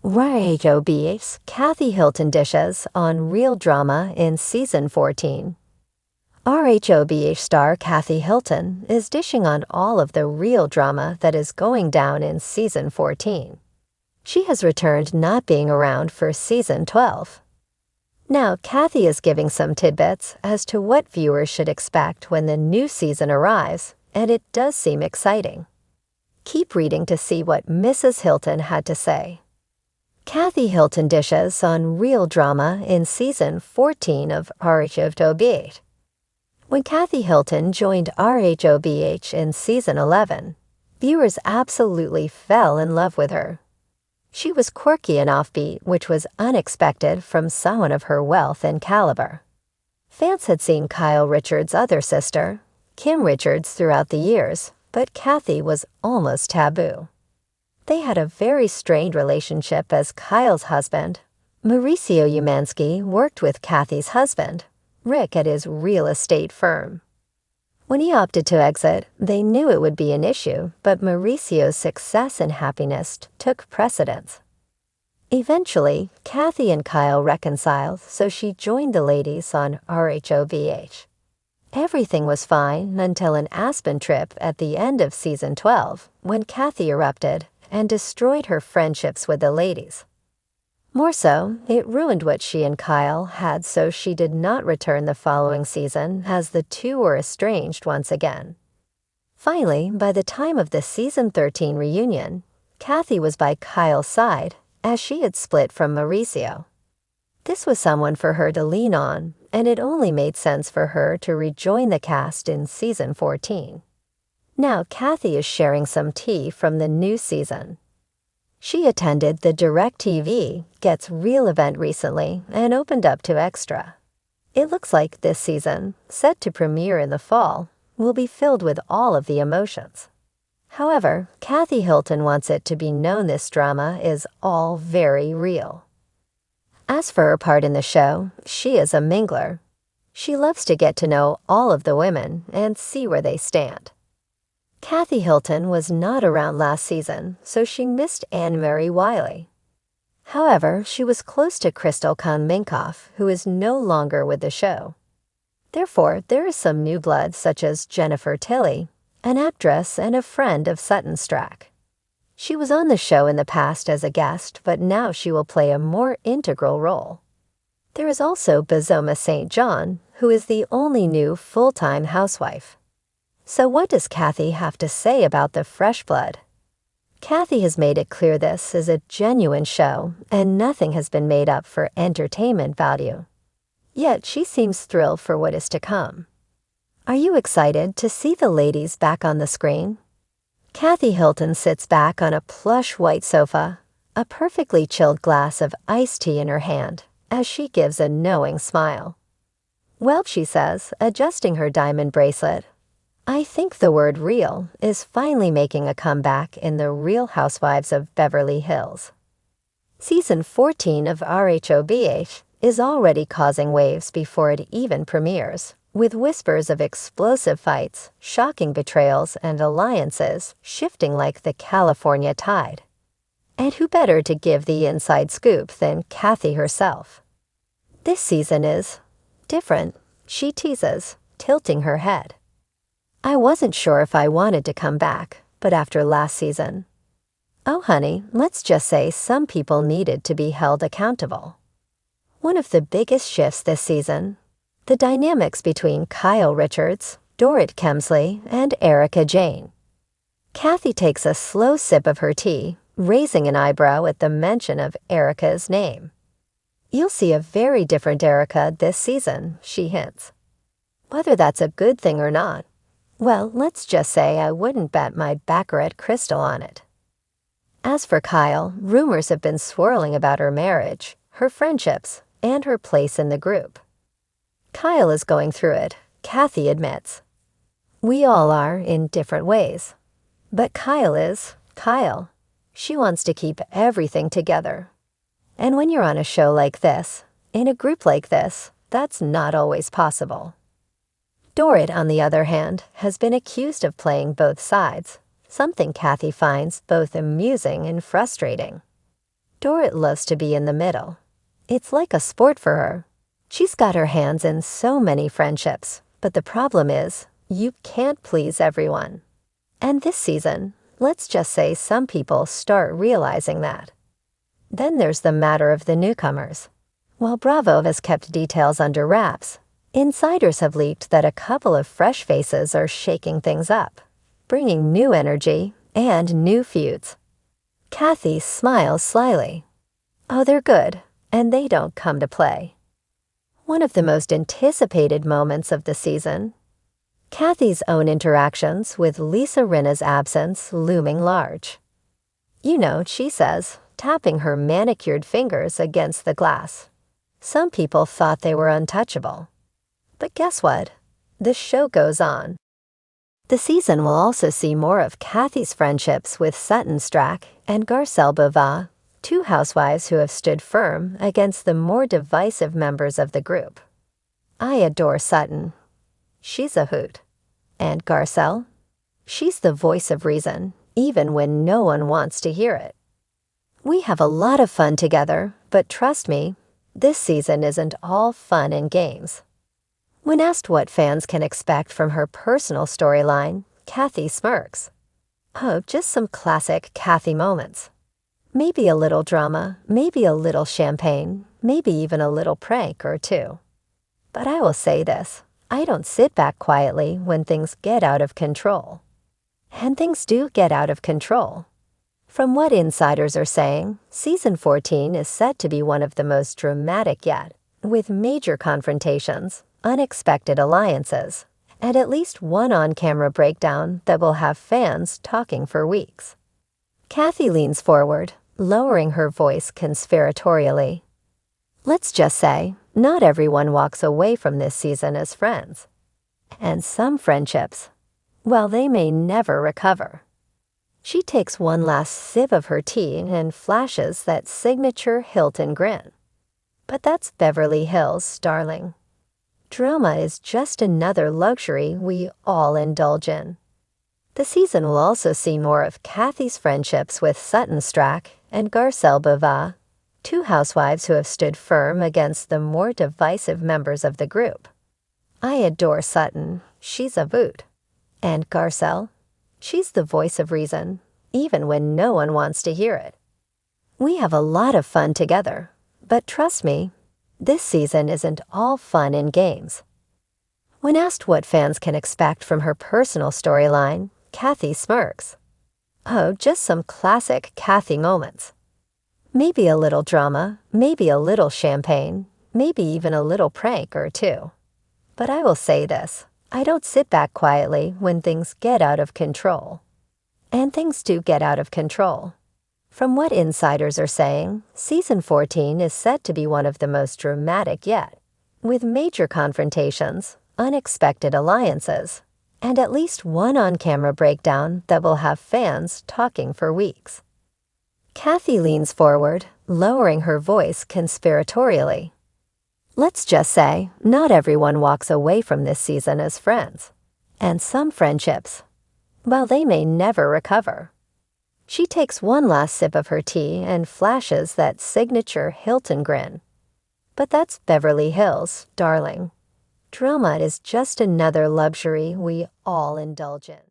RHOB's Kathy Hilton dishes on real drama in Season 14. RHOBH star Kathy Hilton is dishing on all of the real drama that is going down in Season 14. She has returned not being around for Season 12. Now, Kathy is giving some tidbits as to what viewers should expect when the new season arrives, and it does seem exciting. Keep reading to see what Mrs. Hilton had to say. Kathy Hilton dishes on real drama in Season 14 of RHOBH. When Kathy Hilton joined RHOBH in Season 11, viewers absolutely fell in love with her. She was quirky and offbeat, which was unexpected from someone of her wealth and caliber. Fans had seen Kyle Richards' other sister, Kim Richards, throughout the years, but Kathy was almost taboo. They had a very strained relationship as Kyle's husband. Mauricio Umansky worked with Kathy's husband, Rick, at his real estate firm. When he opted to exit, they knew it would be an issue, but Mauricio's success and happiness took precedence. Eventually, Kathy and Kyle reconciled, so she joined the ladies on RHOBH. Everything was fine until an Aspen trip at the end of Season 12, when Kathy erupted and destroyed her friendships with the ladies. More so, it ruined what she and Kyle had, so she did not return the following season as the two were estranged once again. Finally, by the time of the Season 13 reunion, Kathy was by Kyle's side as she had split from Mauricio. This was someone for her to lean on, and it only made sense for her to rejoin the cast in Season 14. Now Kathy is sharing some tea from the new season. She attended the DirecTV Gets Real event recently and opened up to Extra. It looks like this season, set to premiere in the fall, will be filled with all of the emotions. However, Kathy Hilton wants it to be known this drama is all very real. As for her part in the show, she is a mingler. She loves to get to know all of the women and see where they stand. Kathy Hilton was not around last season, so she missed Anne-Marie Wiley. However, she was close to Crystal Kahn-Minkoff, who is no longer with the show. Therefore, there is some new blood such as Jennifer Tilly, an actress and a friend of Sutton Stracke. She was on the show in the past as a guest, but now she will play a more integral role. There is also Bazoma St. John, who is the only new full-time housewife. So what does Kathy have to say about the fresh blood? Kathy has made it clear this is a genuine show and nothing has been made up for entertainment value. Yet she seems thrilled for what is to come. Are you excited to see the ladies back on the screen? Kathy Hilton sits back on a plush white sofa, a perfectly chilled glass of iced tea in her hand, as she gives a knowing smile. Well, she says, adjusting her diamond bracelet, I think the word real is finally making a comeback in the Real Housewives of Beverly Hills. Season 14 of RHOBH is already causing waves before it even premieres, with whispers of explosive fights, shocking betrayals, and alliances shifting like the California tide. And who better to give the inside scoop than Kathy herself? This season is different, she teases, tilting her head. I wasn't sure if I wanted to come back, but after last season. Oh honey, let's just say some people needed to be held accountable. One of the biggest shifts this season, the dynamics between Kyle Richards, Dorit Kemsley, and Erica Jane. Kathy takes a slow sip of her tea, raising an eyebrow at the mention of Erica's name. You'll see a very different Erica this season, she hints. Whether that's a good thing or not, well, let's just say I wouldn't bet my baccarat crystal on it. As for Kyle, rumors have been swirling about her marriage, her friendships, and her place in the group. Kyle is going through it, Kathy admits. We all are in different ways. But Kyle is Kyle. She wants to keep everything together. And when you're on a show like this, in a group like this, that's not always possible. Dorit, on the other hand, has been accused of playing both sides, something Kathy finds both amusing and frustrating. Dorrit loves to be in the middle. It's like a sport for her. She's got her hands in so many friendships, but the problem is, you can't please everyone. And this season, let's just say some people start realizing that. Then there's the matter of the newcomers. While Bravo has kept details under wraps, insiders have leaked that a couple of fresh faces are shaking things up, bringing new energy and new feuds. Kathy smiles slyly. Oh, they're good, and they don't come to play. One of the most anticipated moments of the season, Kathy's own interactions with Lisa Rinna's absence looming large. You know, she says, tapping her manicured fingers against the glass. Some people thought they were untouchable. But guess what? The show goes on. The season will also see more of Kathy's friendships with Sutton Strack and Garcelle Beauvais, two housewives who have stood firm against the more divisive members of the group. I adore Sutton. She's a hoot. And Garcelle? She's the voice of reason, even when no one wants to hear it. We have a lot of fun together, but trust me, this season isn't all fun and games. When asked what fans can expect from her personal storyline, Kathy smirks. Oh, just some classic Kathy moments. Maybe a little drama, maybe a little champagne, maybe even a little prank or two. But I will say this, I don't sit back quietly when things get out of control. And things do get out of control. From what insiders are saying, season 14 is set to be one of the most dramatic yet, with major confrontations, unexpected alliances, and at least one on-camera breakdown that will have fans talking for weeks. Kathy leans forward, lowering her voice conspiratorially. Let's just say, not everyone walks away from this season as friends. And some friendships, well, they may never recover. She takes one last sip of her tea and flashes that signature Hilton grin. But that's Beverly Hills, darling. Drama is just another luxury we all indulge in. The season will also see more of Kathy's friendships with Sutton Strack and Garcelle Beauvais, two housewives who have stood firm against the more divisive members of the group. I adore Sutton, she's a voot. And Garcelle? She's the voice of reason, even when no one wants to hear it. We have a lot of fun together, but trust me, this season isn't all fun and games. When asked what fans can expect from her personal storyline, Kathy smirks. Oh, just some classic Kathy moments. Maybe a little drama, maybe a little champagne, maybe even a little prank or two. But I will say this, I don't sit back quietly when things get out of control. And things do get out of control. From what insiders are saying, season 14 is set to be one of the most dramatic yet, with major confrontations, unexpected alliances, and at least one on-camera breakdown that will have fans talking for weeks. Kathy leans forward, lowering her voice conspiratorially. Let's just say, not everyone walks away from this season as friends. And some friendships, well, they may never recover. She takes one last sip of her tea and flashes that signature Hilton grin. But that's Beverly Hills, darling. Drama is just another luxury we all indulge in.